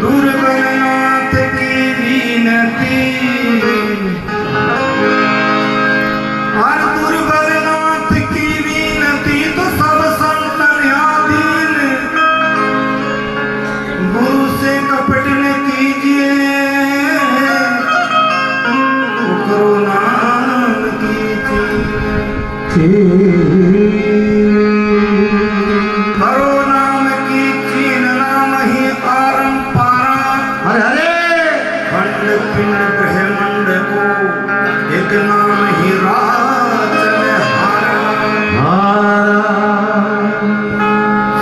दुर्गनाथ की विनती और दुर्गनाथ की विनती तो सब संतन आधीन गुरु से कपट न कीजिए करो नाम करो नाम की चीन नाम ही पारंपरा हरे खंड पिंड ब्रह्मंड को एक नाम ही राजन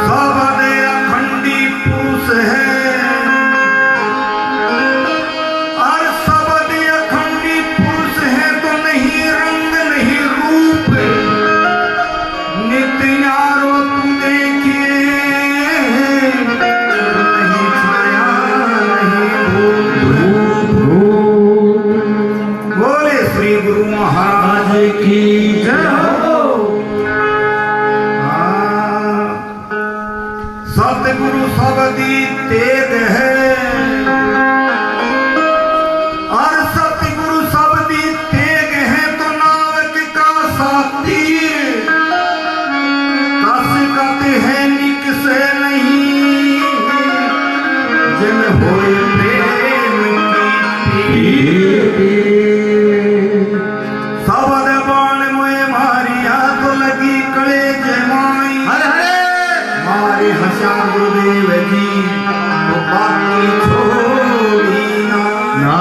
सब अखंडी पुरुष है और सब अखंडी पुरुष है तो नहीं रंग नहीं रूप नित्य यारो तू देखिए नहीं छाया नहीं धूप बोले श्री गुरु महाराज की जय हो। सतगुरु सबदी तेग है और सतगुरु सबदी तेग है तो नावक का सातीर कस कहते हैं निक से नहीं जिन होए प्रेम की सबद बाण मोए मारिया तो लगी कले जमाई मारे हंसा गुरुदेव जी तो बाकी छोड़ी ना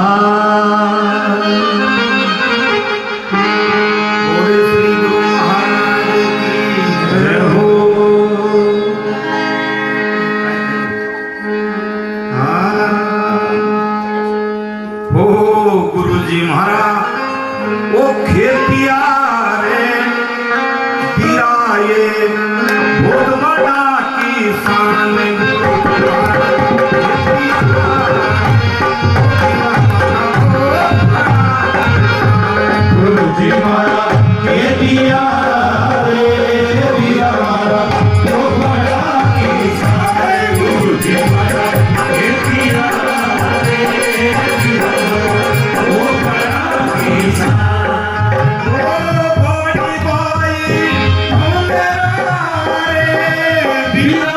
बोले श्री गुरु महाराज की जय हो। हो गुरु जी महाराज वो खेतिया रे बिराए बहुत बड़ा किसान गुरु जी महाराज के दिया रे दिया हमारा वो बड़ा किसान गुरु जी महाराज के दिया रे दिया वो बड़ा किसान दिया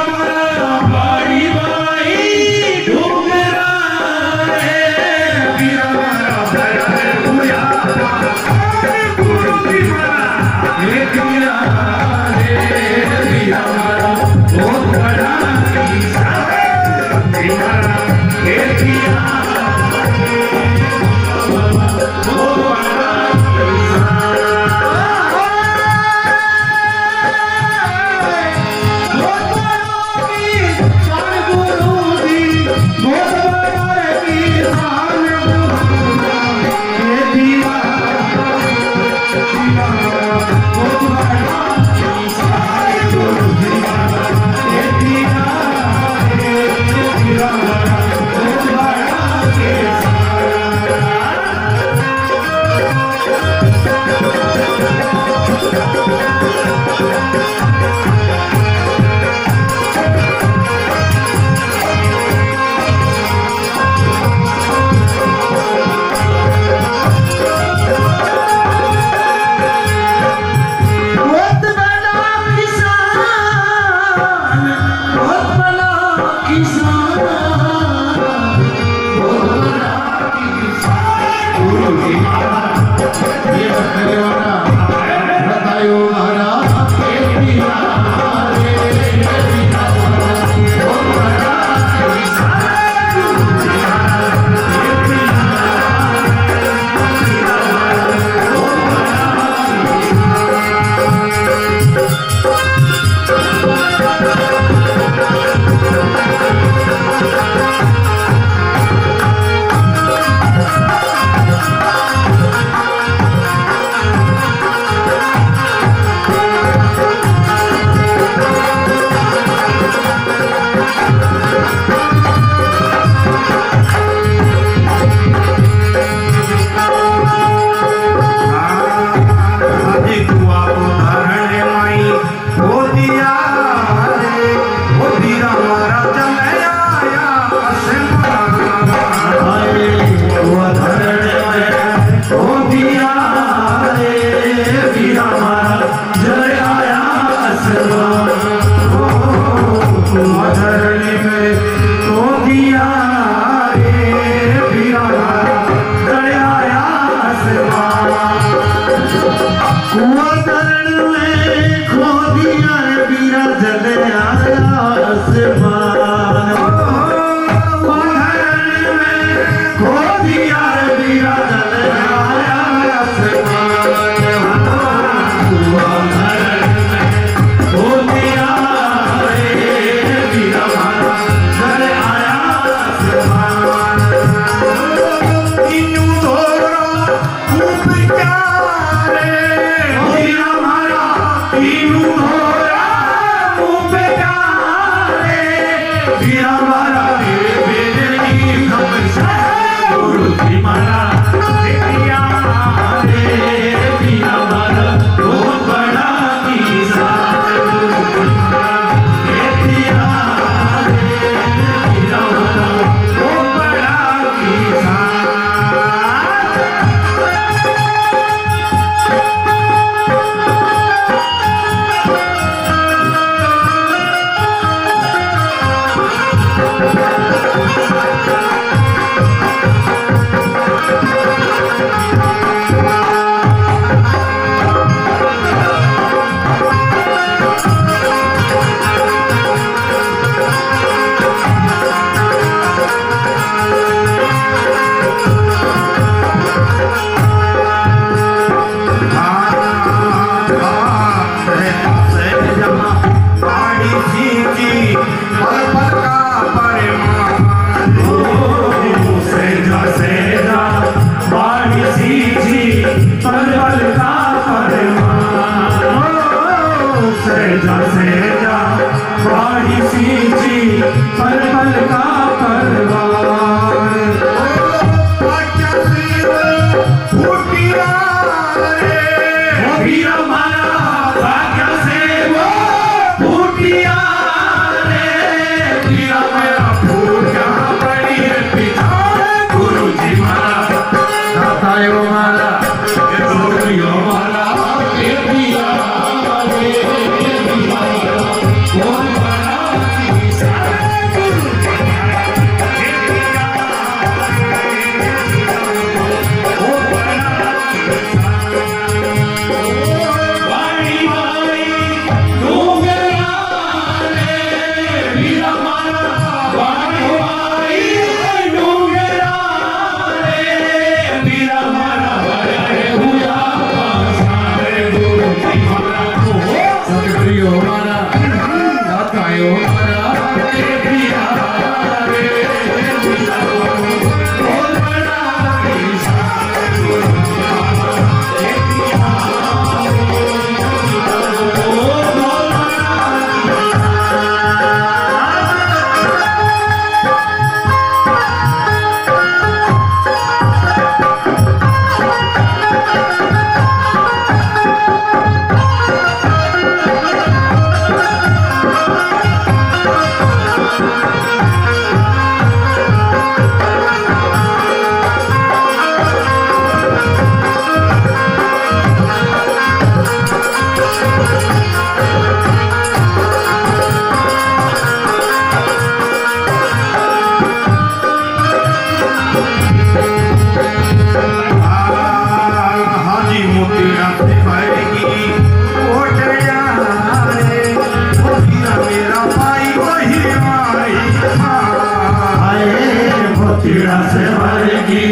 चिड़ा से भरगी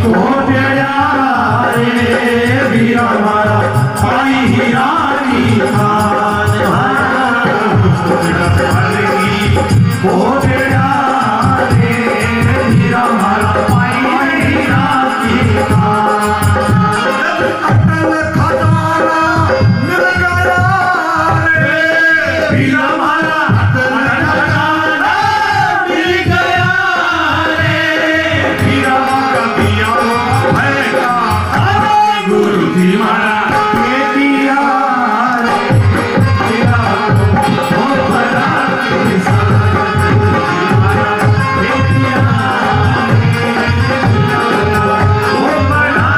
कोटिया रे वीरा मारा आई हीरा की खान चिड़ा से भरगी कोटिया रे वीरा मारा आई हीरा की खान अटल खजाना मिल गया रे वीरा मारा अटल खजाना मिल गया रे वीरा मारा दिया है का गुरु जी मारा के दिया रे वीरा बहुत बड़ा किसान मारा के दिया बहुत बड़ा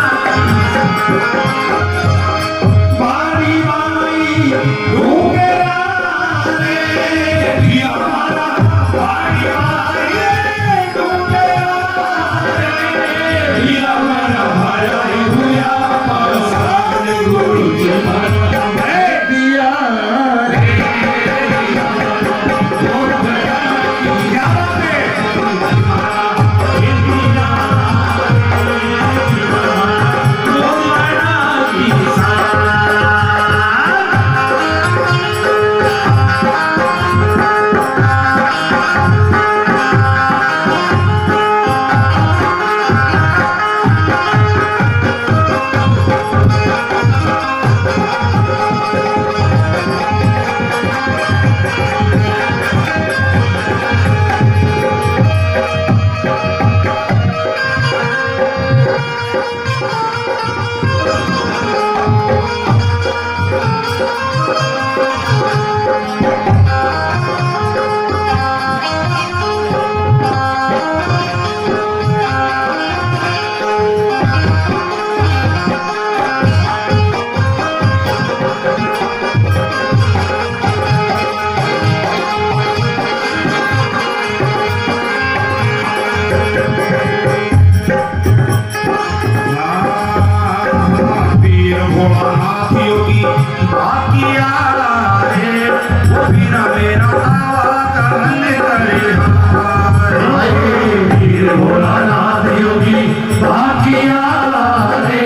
बारी बारी डूबे रे वीरा मारा बारी बारी डूबे रे वीरा मारा भाई हुआ पास गुरु जी मारा मैं दिया रे बहुत बड़ा किया रे मारा ये दिया बहुत बड़ा किसान वीर भोलानाथ योगी बाकिया रे वो वीरा मेरा आवागमन करे हाय वीर भोलानाथ योगी बाकिया रे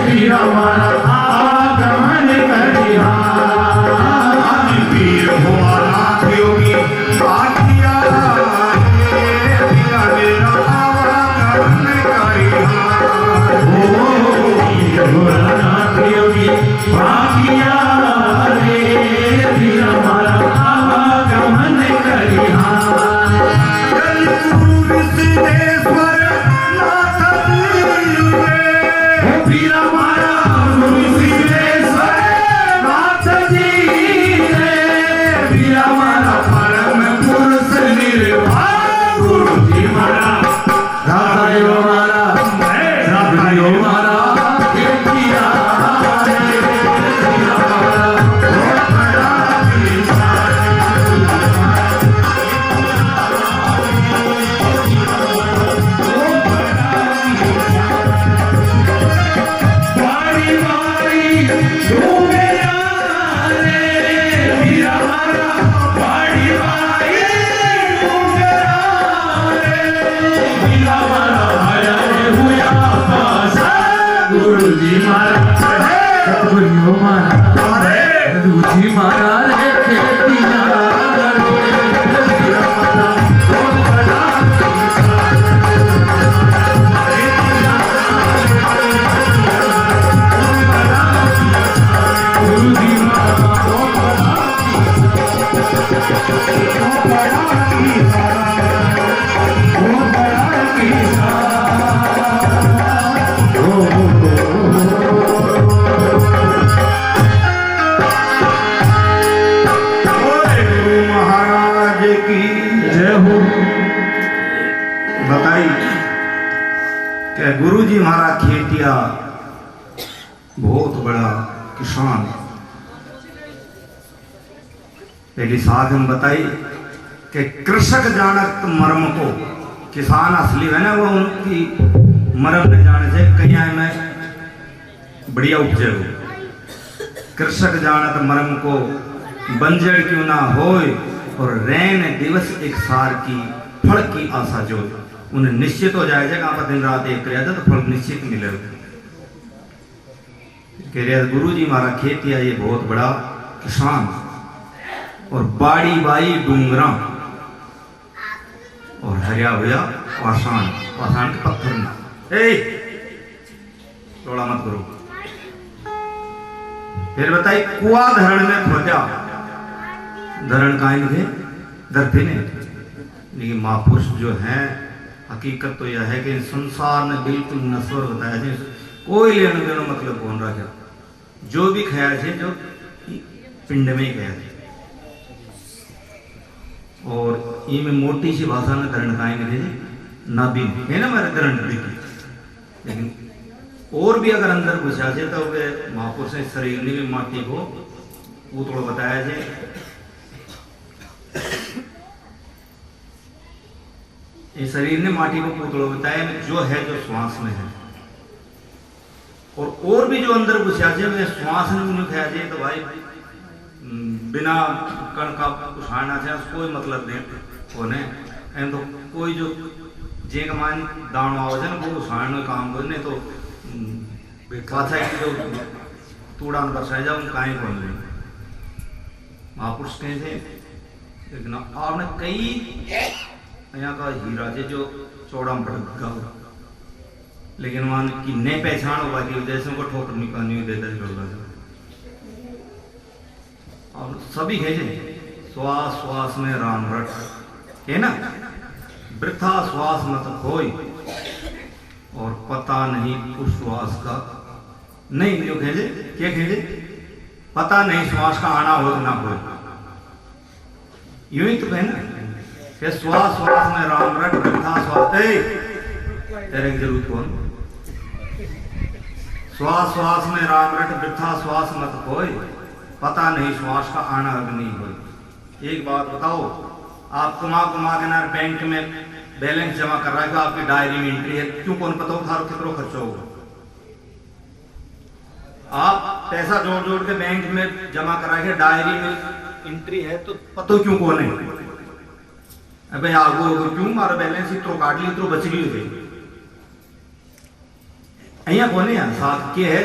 वीरा मारा आगमन करिहा वीर भोलानाथ योगी बाकिया रे वीरा मेरा आवागमन करे हाय वीर भोलानाथ योगी बाकिया रे वीरा मारा आगमन करिहा गुरु सिद्धेश्वर नाथ रे वीरा मारा गुरु सिद्धेश्वर नाथ जी रे वीरा मारा परम पुरुष निर्भय गुरु जी मारा राधा यो मारा राधा यो मारा के किया रे वीरा मारा बहुत बड़ा किसान बारी बारी डूबे रे वीरा मारा बारी बारी डूबे रे वीरा मारा भाया हुआ पास गुरु जी मारा सतगुरु मारा गुरु जी मारा रे खेतिया रे वीरा मारा बहुत बड़ा किसान गुरु जी मारा बहुत बड़ा बहुत बड़ा किसान गुरु महाराज की जय हो बताई कि गुरु जी हमारा खेतिया बहुत बड़ा किसान। पहली साथ हम बताई कि कृषक जानत मर्म को, किसान असली है ना वो उनकी मर्म न जाने से कहीं में बढ़िया उपजे हो। कृषक जानत मर्म को बंजर क्यों ना होए और रैन दिवस एक सार की फल की आशा जो उन्हें निश्चित हो जाएगा कि आप दिन रात एक करिया तो फल निश्चित मिलेगा। कह रहे गुरु जी हमारा खेती है ये बहुत बड़ा किसान और बाड़ी बाई डूंगरा और हरिया हुआ पाषाण, पाषाण के पत्थर में थोड़ा मत करो। फिर बताइए कुआ धरण में खोजा, धरण का थे धरती ने, लेकिन महापुरुष जो है हकीकत तो यह है कि संसार ने बिल्कुल नश्वर बताया जी, कोई लेना देना मतलब कौन रहा, जो भी खाया थे जो पिंड में ही खाया थे। और ये में मोटी सी भाषा में धरण काएंगे थे नाभिन है ना मेरे धरण की, लेकिन और भी अगर अंदर घुसा थे तो वे महापुरुष ने शरीर ने भी माटी को पूतड़ो बताया थे। ये शरीर ने माटी को पूतड़ो बताया जो है जो श्वास में है, और भी जो अंदर घुसा थे वे श्वास ने उन्हें खाया थे। तो भाई बिना कण का उछाड़ना चाहिए कोई मतलब नहीं होने एम तो कोई जो जे मान दाणो आवे ना वो उछाड़ने काम करने तो पाछा की जो तूड़ा में बरसाए जाओ काई बोल रहे महापुरुष कहे थे। लेकिन आपने कई यहाँ का हीरा थे जो चौड़ा में पड़ गया, लेकिन मान की नहीं पहचान होगा कि जैसे को ठोकर निकालनी देता और सभी भेजे श्वास श्वास में राम रट है ना, वृथा श्वास मत खोई और पता नहीं उस श्वास का नहीं जो खेजे क्या खेजे पता नहीं श्वास का आना हो ना हो, यूं ही तो कहना कि श्वास श्वास में राम रट वृथा श्वास तेरे की जरूरत कौन, श्वास श्वास में राम रट वृथा श्वास मत खोई पता नहीं श्वास का आना नहीं हो। एक बात बताओ, आप कुमा के ना बैंक में बैलेंस जमा कर रहा है, आपकी डायरी में एंट्री है, क्यों कौन पता उधार कितना खर्चा होगा। आप पैसा जोड़ जोड़ के बैंक में जमा करा के डायरी में एंट्री है तो पता क्यों कौन है, अबे आगो क्यों मारा बैलेंस इतो काट ली इतो बच गई थे अहिया कौन है साथ के है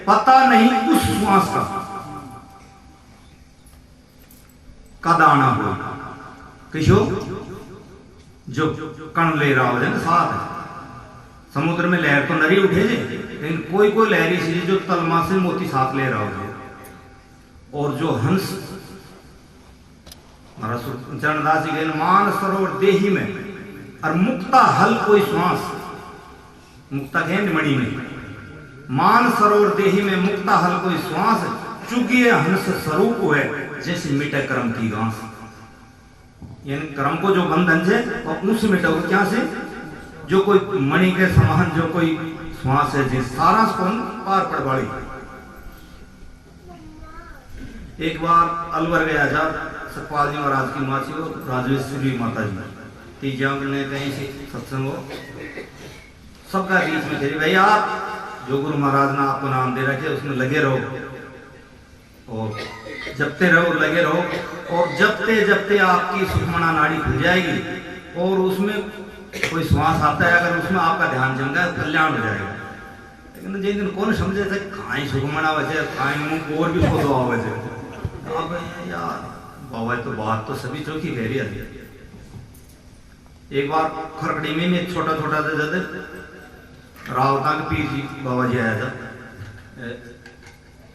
पता नहीं उस श्वास का दाना हो किशो जो कण ले रहा हो जाए साथ है। समुद्र में लहर तो नरी उठे जे, लेकिन कोई कोई लहरी सी जो तलमा से मोती साथ ले रहा हो। और जो हंस चरणदास जी के मान सरोवर देही में और मुक्ता हल कोई श्वास, मुक्ता गेंद मणि में मान सरोवर देही में मुक्ता हल कोई श्वास चुगिए हंस स्वरूप है जैसे मिटे कर्म की घास। यानी कर्म को जो बंधन है और उनसे मिटाओ क्या से जो कोई मणि के समान जो कोई श्वास है जिस सारा कौन पार पड़वाड़ी। एक बार अलवर गया था सतपाल जी महाराज की माँ थी और राजेश्वरी माता जी तीजा ने कहीं से सत्संग हो सबका बीच में थे भाई आप जो गुरु महाराज ने आपको नाम दे रखे उसमें लगे रहो और जपते रहो लगे रहो, और जपते जपते आपकी सुखमना नाड़ी खुल जाएगी और उसमें कोई श्वास आता है अगर उसमें आपका ध्यान जम गया कल्याण हो जाएगा। लेकिन जिन दिन कौन समझे थे खाई सुखमना वैसे खाई मुंह और भी खोदो आवे थे अब यार बाबा तो बात तो सभी चौकी कह रही है। एक बार खरकड़ी में एक छोटा छोटा सा जद रावता के पीर जी बाबा जी आया था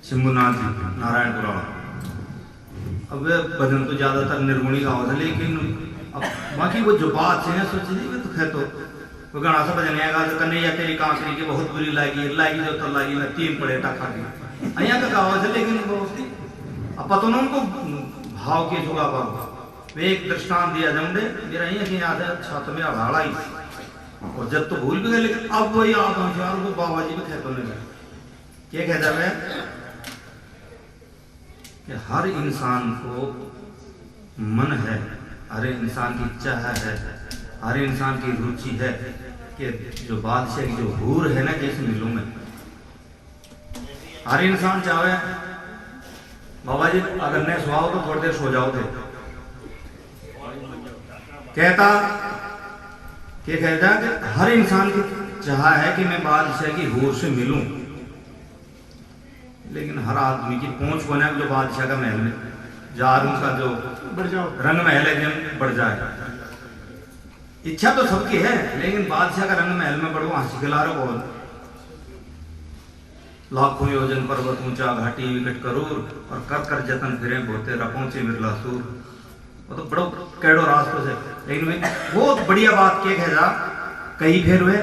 शंभुनाथ जी नारायणपुरा। अब भजन तो ज्यादातर निर्गुणी का होता, लेकिन अब बाकी वो जो बात है सोच ली तो खैर तो वो गाना सा भजन आएगा तो कन्हैया तेरी कांकरी की बहुत बुरी लागी लागी जो तो लागी ना तीन पड़े टाका की अहिया का गावा था। लेकिन वो अब पता ना उनको भाव के जुगा पर एक दृष्टांत दिया जमदे मेरा यही की याद है अच्छा तो मेरा भाड़ा ही और जब तो भूल भी गए, लेकिन अब वही याद यार वो बाबा जी भी कहते नहीं क्या कहता है कि हर इंसान को मन है, हर इंसान की चाह है, हर इंसान की रुचि है कि जो बादशाह की जो हूर है ना जैसे मिलूं मैं, हर इंसान चाहे बाबा जी अगर नहीं सुहाओ तो थोड़ी देर सो जाओ थे। कहता क्या कहता है कि हर इंसान की चाह है कि मैं बादशाह की हूर से मिलूं, लेकिन हर आदमी की पहुंच को ना जो बादशाह का महल में जार उनका जो रंग महल है जब बढ़ जाए। इच्छा तो सबकी है, लेकिन बादशाह का रंग महल में बढ़ो हंसी खिला रहे बहुत। लाखों योजन पर्वत ऊंचा घाटी विकट करूर और कर कर जतन फिरे बोते रपौचे मिरला सूर। वो तो बड़ो कैडो रास्तों से, लेकिन मैं बहुत बढ़िया बात क्या कह जा कहीं फिर हुए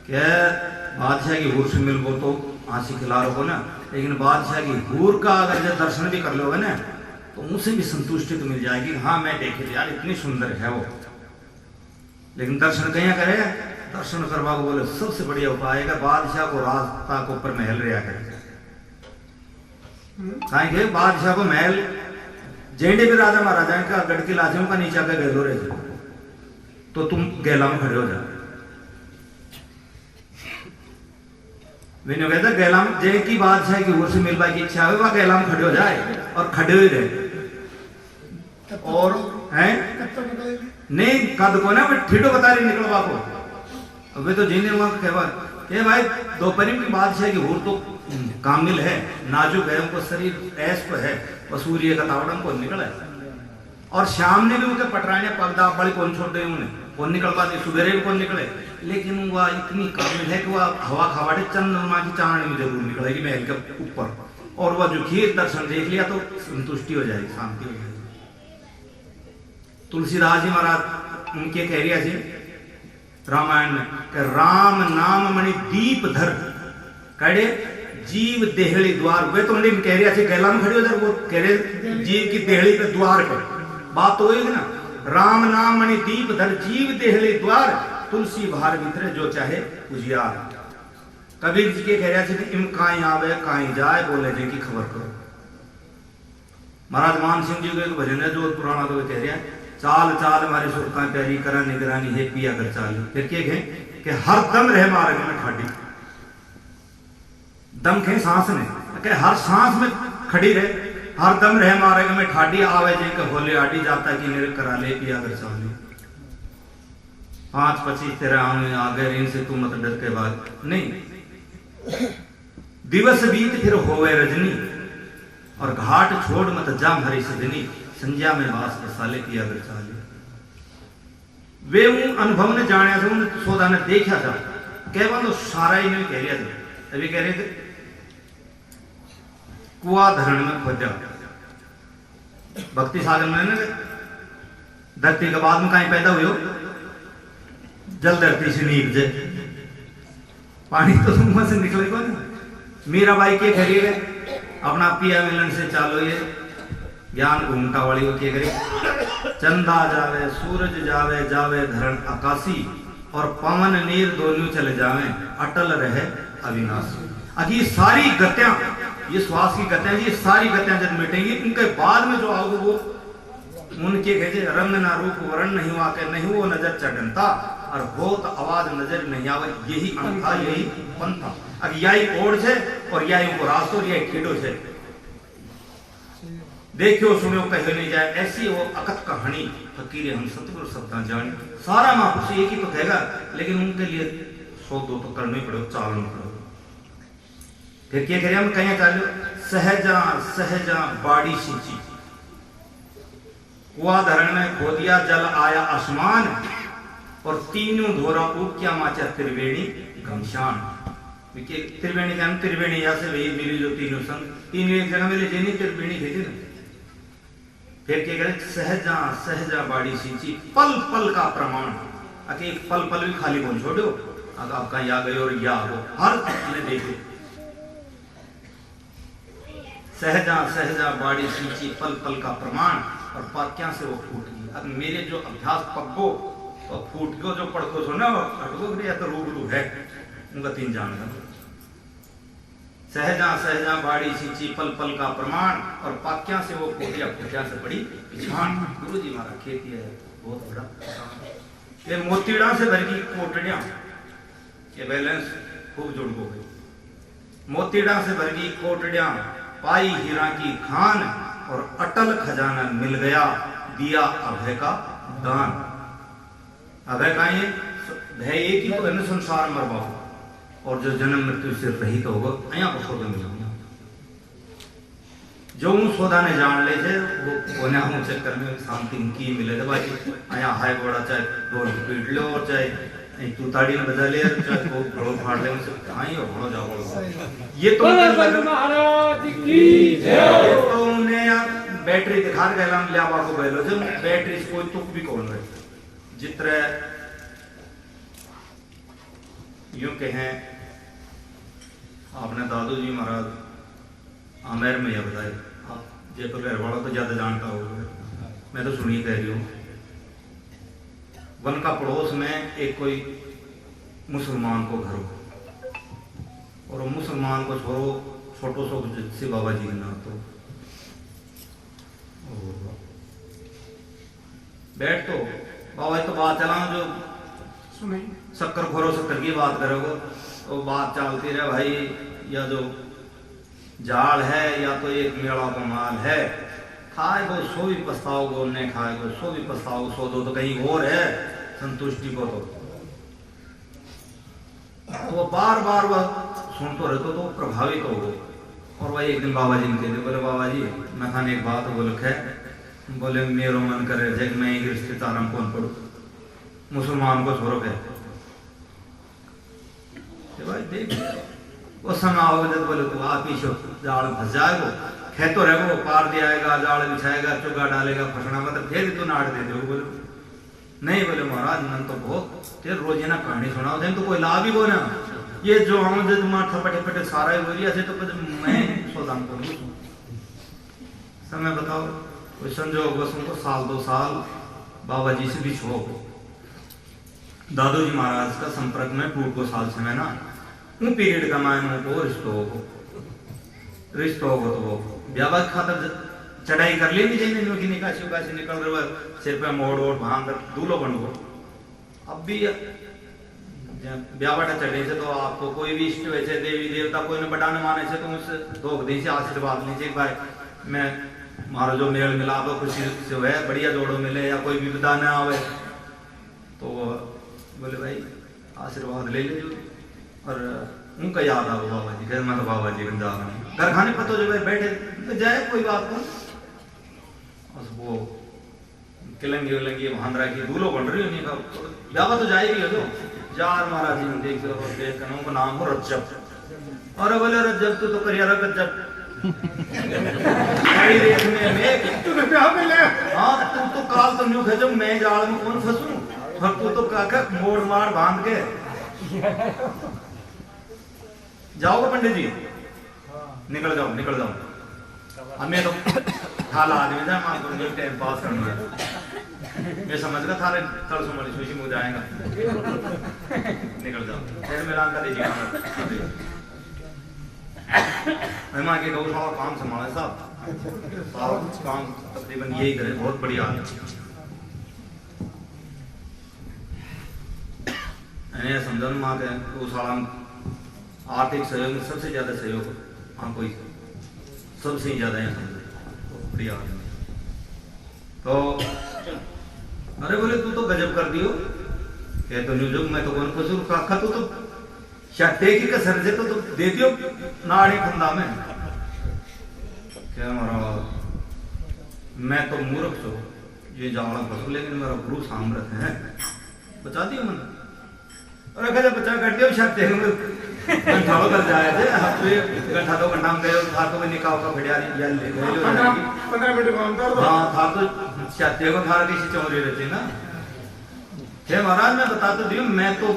क्या बादशाह की हूर से मिल गो तो हंसी खिला रहो ना, लेकिन बादशाह की हूर का अगर जब दर्शन भी कर लोगे ना तो उनसे भी संतुष्टि तो मिल जाएगी। हाँ मैं देखे यार इतनी सुंदर है वो, लेकिन दर्शन कहीं करे, दर्शन करवा को बोले सबसे बढ़िया उपाय है बादशाह को रास्ता को ऊपर महल रहा करे। कहेंगे बादशाह को महल जेंडे भी राजा महाराजा का गढ़ की लाशों का नीचा का गहलो रहे तो तुम गैला में खड़े हो जाओ। मैंने कहता गैला में जय की बादशाह की ओर से मिल पाई की इच्छा है वह गैला में खड़े हो जाए और खड़े हुए रहे और हैं नहीं कद को ना ठीडो बता रही निकलवा को। अबे तो जिन्हें वहां कहवा के भाई दोपहर की बादशाह की हूर तो कामिल है, नाजुक है, उनको शरीर ऐस को है, सूर्य का तावड़न को निकला है और शाम ने भी उनके पटराने पगदा बड़ी कौन छोड़ दे उन्हें कौन निकल पाते, सुबेरे भी कौन निकले, लेकिन वह इतनी कामिल है कि वह हवा खवाड़े चंद्रमा की चांद में जरूर निकलेगी महल के ऊपर, और वह जो खीर दर्शन देख लिया तो संतुष्टि हो जाएगी, शांति हो जाएगी। तुलसीदास जी महाराज उनके कह रिया जी रामायण में कि राम नाम मणि दीप धर कड़े जीव देहली द्वार। वे तो उन्हें कह रिया थे गैला में खड़ी हो जाए, वो कह रहे जीव की देहली पे द्वार पे बात तो होगी ना। राम नाम मणि दीप धर जीव देहली द्वार तुलसी भार भीतर जो चाहे उजियार। कबीर जी के कह रहा थे इम काई आवे काई जाए बोले जी की खबर करो। महाराज मान सिंह जी को एक भजन है जो पुराना तो कह रहा है चाल चाल हमारे सुरका प्यारी करा निगरानी है पिया कर चाल। फिर क्या कहें कि हर दम रहे मार्ग में ठाडी, दम कहें सांस ने कि हर सांस में खड़ी रहे, हर दम रहे मार्ग में ठाडी आवे जे के होले आडी जाता कि मेरे करा ले पिया कर चाल। 5-25 तेरा आने आ गए इनसे तू मत डर के बाद नहीं। दिवस बीत फिर होवे रजनी और घाट छोड़ मत जा हरी सजनी संज्ञा में वास के साले की अगर चाले। वे अनुभव ने जाने थे सोदा ने देखा था कहवा तो सारा ही नहीं कह रहा था। अभी कह रहे थे कुआ धरण में खोजा भक्ति सागर में धरती के बाद में कहीं पैदा हुए हो जल धरती से नीप जे पानी तो तुम से निकलेगा नहीं। मीरा बाई के खरीद अपना पिया मिलन से चालो ये ज्ञान घूमता वाली वो क्या करे चंदा जावे सूरज जावे जावे धरण आकाशी और पवन नीर दोनों चले जावे अटल रहे अविनाशी। अब ये सारी गतियां ये श्वास की गतियां ये सारी गतियां जब मिटेंगी उनके बाद में जो आओगे वो उनके कहे रंग ना रूप वर्ण नहीं वाके नहीं वो नजर चढ़नता और बहुत आवाज नजर नहीं आवे यही अंथा यही पंथा। अब यही ओढ़ है और यही को रास्तो और यही खेडो है देखियो सुनियो कहे नहीं जाए ऐसी वो अकथ कहानी फकीर हम सतगुरु शब्दां जाने। सारा महापुरुष एक ही तो कहेगा लेकिन उनके लिए 100-2 तो करना ही पड़ेगा चालना पड़ेगा। फिर क्या करें हम कहीं चालो सहजा सहजा बाड़ी सिंची कुआ धरण में खो दिया जल आया आसमान और तीनों धोरा उक्या माचा त्रिवेणी घमशान। त्रिवेणी का त्रिवेणी यहाँ से वही मिली जो तीनों संग तीनों एक जगह मिले जिन्हें त्रिवेणी भेजी ना। फिर क्या करें सहजा सहजा बाड़ी सिंची पल पल का प्रमाण अके एक पल पल भी खाली बोल छोड़ो अगर आपका या गए और या हो हर ने देखो सहजा सहजा बाड़ी सिंची पल पल का प्रमाण और पाक्या से वो फूट गई। अब मेरे जो अभ्यास पक्को तो फूट गयो जो पढ़को छो ना हटको या तो रूबरू है उनका 3 जान सहजा सहजा बाड़ी सिंची पल पल का प्रमाण और पाक्या से वो फूटिया फूटिया से बड़ी पिछाण। गुरु जी हमारा खेती है बहुत बड़ा ये मोतीड़ा से भर की कोटड़िया ये बैलेंस खूब जुड़ हो गई। मोतीड़ा से भर की कोटड़िया पाई हीरा की खान और अटल खजाना मिल गया दिया अभय का दान। अब है कहीं है एक ही तो है ना संसार मरवा और जो जन्म मृत्यु से रहित होगा अया को सोदा मिला जो हूँ सोदा ने जान ले थे वो कोने हूँ चक्कर में शांति की मिले थे भाई अया हाय बड़ा चाहे डोर पीट लो और चाहे तू ताड़ी में बजा ले चाहे वो घोड़ो फाड़ ले उनसे कहाँ ही घोड़ो जाओ ये तो महाराज की जय। तो उन्हें बैटरी दिखा के हम लिया को बैलो जब बैटरी से कोई तुक भी कौन रहे जितने यूं कहें आपने दादू जी महाराज आमेर में यह बताए जयपुर घर वालों तो ज्यादा जानता होगा मैं तो सुनी कह रही हूँ वन का पड़ोस में एक कोई मुसलमान को घर हो और मुसलमान को छोड़ो छोटो सो से बाबा जी ना तो बैठ तो बाबा जी तो बात चलाओ जो सुनाई शक्कर खोरो शक्कर की बात करोगे तो बात चलती रहे भाई या जो जाल है या तो एक मेला का माल है खाए को सो भी पछताओगे उन्हें खाए को सो भी पछताओगे सो दो तो कहीं और है संतुष्टि को तो वो बार बार वह सुनते रहते तो प्रभावित हो गए और वह एक दिन बाबा जी ने कहते बोले बाबा जी मैं खाने एक बात बोले खे बोले मेरो मन करे जग मैं एक रिश्तेदार कौन पढ़ू मुसलमान को छोड़ो कह भाई देख वो समय आओगे जब बोले तो आप ही जाल फंस जाएगा खे तो रहेगा पार दियाएगा जाल बिछाएगा चुगा डालेगा फंसना मतलब फिर तो नाट दे दो बोले नहीं बोले महाराज मन तो बहुत तेरे रोजाना कहानी सुनाओ तो कोई लाभ ही को ना ये जो हम जो तुम्हारा थपटे फटे सारा ही बोलिया से तो मैं सोदाम करूँ समय बताओ कोई संजोग बस उनको साल 2 साल बाबा जी से भी छो दादू जी महाराज का संपर्क में टूट को साल समय ना उन पीरियड का मायनों को रिश्तो हो तो वो व्यापक खातर चढ़ाई कर ली नहीं की निकासी उकासी निकल रहे सिर पे मोड़ वोड़ भांग कर दूल्हो बन गो अब भी ब्याहटा चढ़ने से तो आपको कोई भी इष्ट वैसे देवी देवता कोई ने बढ़ाने माने से तो मुझसे 2 दिन से आशीर्वाद लीजिए भाई मैं हमारा जो मेल मिलाप हो खुशी से है बढ़िया जोड़ो मिले या कोई विपदा न आवे तो बोले भाई आशीर्वाद ले लीजिए और उनका याद आओ बाबा जी मैं तो बाबा जी जा घर खाने पर तो जो बैठे तो जाए कोई बात नहीं वो किलंगी उलंगी भांदरा की दूल्हो बन रही उन्हीं का ब्याह तो जाएगी हो जो जार महाराज जी ने देख उनका नाम हो रज्जब और बोले रज्जब तू तो करिया रज्जब हाँ तू तो काल तो न्यू जब मैं जाल में कौन फंसू और तू तो काका मोड़ मार बांध के जाओगे पंडित जी निकल जाओ हमें तो थाला आदमी था मां को टाइम पास करना है मैं समझ गया थारे तरसों वाली सुशी मुझे आएगा निकल जाओ फिर मिलान का दीजिए मैं के गौशाला काम संभाले साहब काम तकरीबन यही करे बहुत बढ़िया है समझन माँ के गौशाला आर्थिक सहयोग में सबसे ज्यादा सहयोग हाँ कोई सबसे ज्यादा है बढ़िया तो अरे बोले तू तो गजब कर दियो कह तो न्यूज मैं तो कौन कसूर काखा तू तो शाटे की कसर से तो दे दियो नाड़ी फंदा में क्या हमारा मैं तो मूर्ख छो ये जावड़ा पशु लेकिन मेरा गुरु सामर्थ है बचा दियो मन अरे गजब बचा कर दियो शाटे घंटा कर जाए थे हफ्ते घंटा 2 घंटा में गए था तो निकाह का भिड़ियारी या ले गए 15 मिनट काम कर हां था तो शाटे को थारा किसी चौरी रहती ना हे महाराज मैं बता तो दियो मैं तो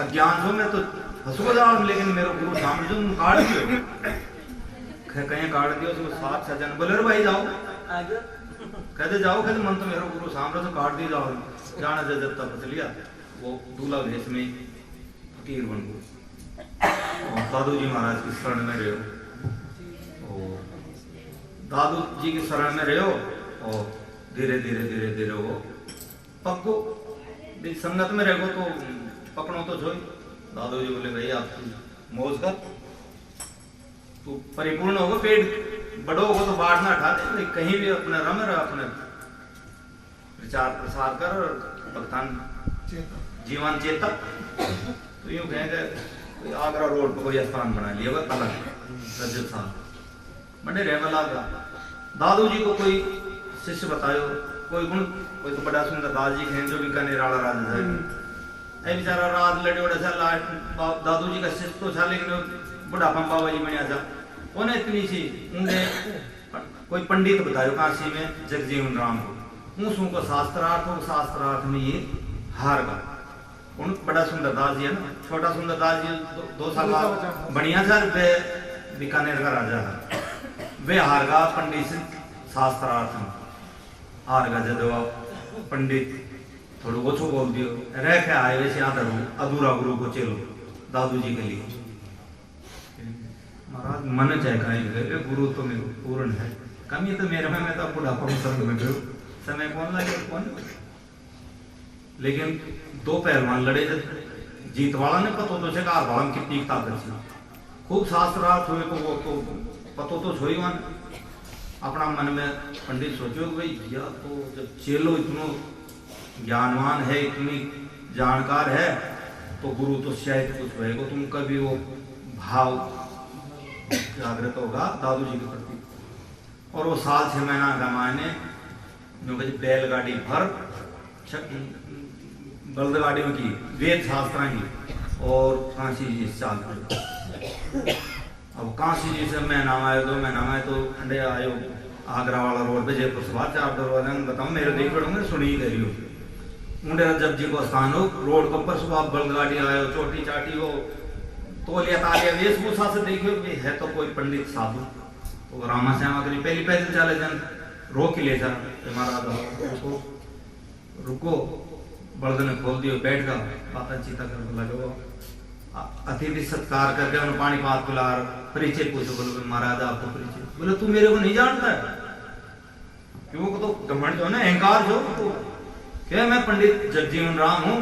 अज्ञान हूं मैं तो हंसो जाऊं लेकिन मेरे गुरु सामने जो काट दियो कहीं काट दियो उसमें 7 सजन बोले भाई जाओ कहते जाओ कहते मन तो मेरे गुरु सामने तो काट दी जाओ जाना जब तक लिया वो दूल्हा भेष में फकीर बन गए दादू जी महाराज की शरण में रहो दादू जी की शरण में रहो और धीरे धीरे धीरे धीरे वो पक्को संगत में रहो तो पकड़ो तो जो दादू जी बोले भाई आप मौज कर तू परिपूर्ण होगा पेट बड़ो होगा तो बाढ़ ना उठा दे कहीं भी अपने रम रहा अपने प्रचार प्रसार कर और भक्तान जीवन चेतक। तो यूँ कहेंगे कोई आगरा रोड पर कोई स्थान बना लिया होगा अलग रजत साहब बड़े रहने लगा। दादू जी को कोई शिष्य बतायो कोई गुण, कोई तो बड़ा सुंदर दास जी हैं जो बीकानेर वाला राज है। ऐ बेचारा रात लड़े उड़ा सा दादू जी का शिष्य तो था, लेकिन बुढ़ापा बाबा जी बनिया था। उन्हें इतनी सी उन्हें कोई पंडित बतायो काशी में जगजीवन राम को, उस उनको शास्त्रार्थ हो, शास्त्रार्थ में ये हार का उन बड़ा सुंदर दास जी है ना, छोटा सुंदर दास जी 2 साल बाद बढ़िया था, वे बीकानेर का राजा था। वे हार का पंडित से शास्त्रार्थ में हार का जब पंडित थोड़ा ओछो बोल दियो रह के आए वैसे आदर हो अधूरा गुरु को चलो दादू जी के लिए महाराज मन चाहे कहीं गुरु तो मेरे पूर्ण है, कमी तो मेरे में, मैं तो बुढ़ापा में संग में गयो समय कौन लगे कौन। लेकिन 2 पहलवान लड़े थे, जीत वाला ने पतो तो छे हार वाला में कितनी ताकत थी। खूब शास्त्रार्थ हुए तो वो तो पतो तो छोई वन अपना मन में पंडित सोचो भाई या तो जब चेलो इतनो ज्ञानवान है, इतनी जानकार है, तो गुरु तो शायद कुछ होएगा, तुम कभी वो भाव जागृत होगा दादू जी के प्रति। और वो साल 6 महीना का मायने बैलगाड़ी भर बलदगाड़ियों की वेद शास्त्र की और काशी जी चाल पड़े। अब काशी जी से मैं नाम आए 2 महीना में तो ठंडे आयो आगरा वाला रोड पे जयपुर से बात 4 दरवाजे बताऊँ मेरे देख पड़ोगे सुनी ही करी हो मुंडे जब जी को स्थान हो रोड के ऊपर सुबह बलदगाड़ी आयो चोटी चाटी हो तोलिया तालिया वेशभूषा से देखियो है तो कोई पंडित साधु तो रामा श्यामा करी पहली पैदल चले जन रोक ही ले जा महाराज रुको बल्द ने खोल दियो बैठ गया बात चीता कर लगे अतिथि सत्कार करके उन्हें पानी पात पिला परिचय पूछो बोलो महाराज आपको परिचय बोले तू मेरे को नहीं जानता है क्यों तो घमंड जो है ना अहंकार जो तो क्या मैं पंडित जगजीवन राम हूँ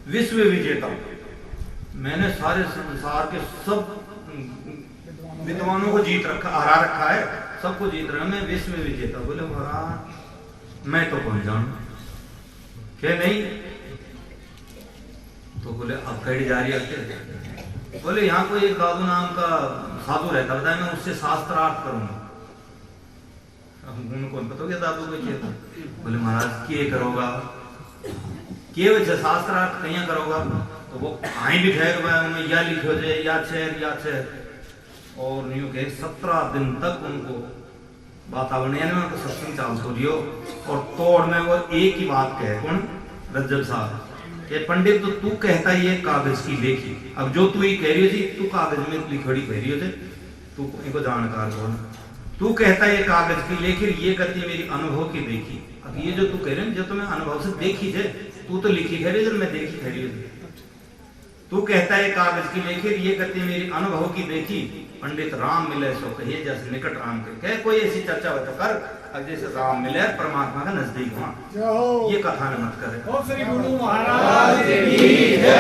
विश्व विजेता मैंने सारे संसार के सब विद्वानों को जीत रखा हरा रखा है सबको जीत रहा मैं विश्व विजेता बोले महाराज मैं तो कौन जानू क्या नहीं तो बोले अब कड़ी जा रही है बोले यहाँ कोई एक दादू नाम का साधु रहता बताया मैं उससे शास्त्रार्थ करूंगा उनको पता हो गया दादू को चाहिए बोले महाराज के करोगा के वजह शास्त्रार्थ कहीं करोगा तो वो आई भी ठहर हुआ उनमें या लिखो जाए या छे और यूं के 17 दिन तक उनको वातावरण यानी उनको सत्संग चाल छोड़ियो और तोड़ में वो एक ही बात कहे कौन रज्जब साहब कि पंडित तो तू कहता ये कागज की लेखी अब जो तू ही कह रही थी तू कागज में लिखड़ी कह रही थे तू इनको जानकार हो तू कहता ये कागज की लेखी ये गति मेरी अनुभव की देखी अब ये जो तू कह रहे जो तुम्हें अनुभव से देखी थे तू तो लिखी कह रही जब मैं देखी कह रही थी तू कहता है कागज की लेखी ये गति मेरी अनुभव की देखी पंडित राम मिले सो कहिए जैसे निकट राम के कह कोई ऐसी चर्चा बता कर अब जैसे राम मिले परमात्मा का नजदीक वहां ये कथा न मत करे श्री गुरु महाराज की जय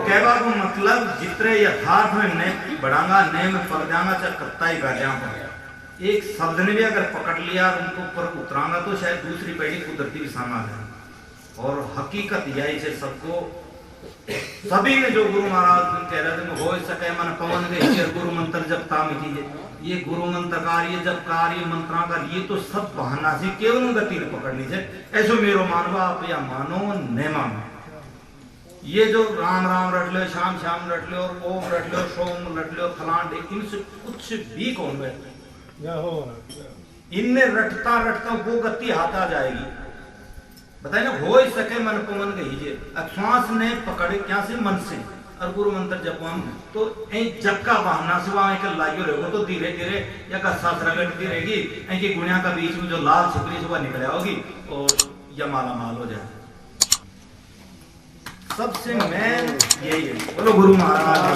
कहवा को मतलब जितने यथार्थ में ने बढ़ांगा ने में पड़ जाऊंगा चाहे कत्ता ही गाड़ियां पर एक शब्द ने भी अगर पकड़ लिया उनको ऊपर उतरांगा तो शायद दूसरी पीढ़ी कुदरती भी सामने आ जाए और हकीकत यही है सबको सभी ने जो गुरु महाराज कह रहे थे हो सके मन पवन के गुरु मंत्र जपता में कीजिए ये गुरु मंत्र कार्य जब कार्य मंत्राकार ये तो सब बहाना से केवल गति ने पकड़नी है ऐसो मेरो मानवा आप या मानो न मानो ये जो राम राम रट लो श्याम श्याम रट लो और ओम रट लो सोम रट लो फलान इनसे कुछ भी कौन है इनने रटता रटता वो गति हाथ आ जाएगी बताए ना हो सके मन पवन कहिए श्वास ने पकड़े क्या से मन से और गुरु मंत्र जपवाम तो जब का बहाना से वहां एक लाइयो रहेगा तो धीरे धीरे या का सांस रगड़ती रहेगी ऐसी गुणिया का बीच में जो लाल छिपरी से निकल आओगी और या माला माल हो जाए सबसे मेन यही है बोलो गुरु महाराज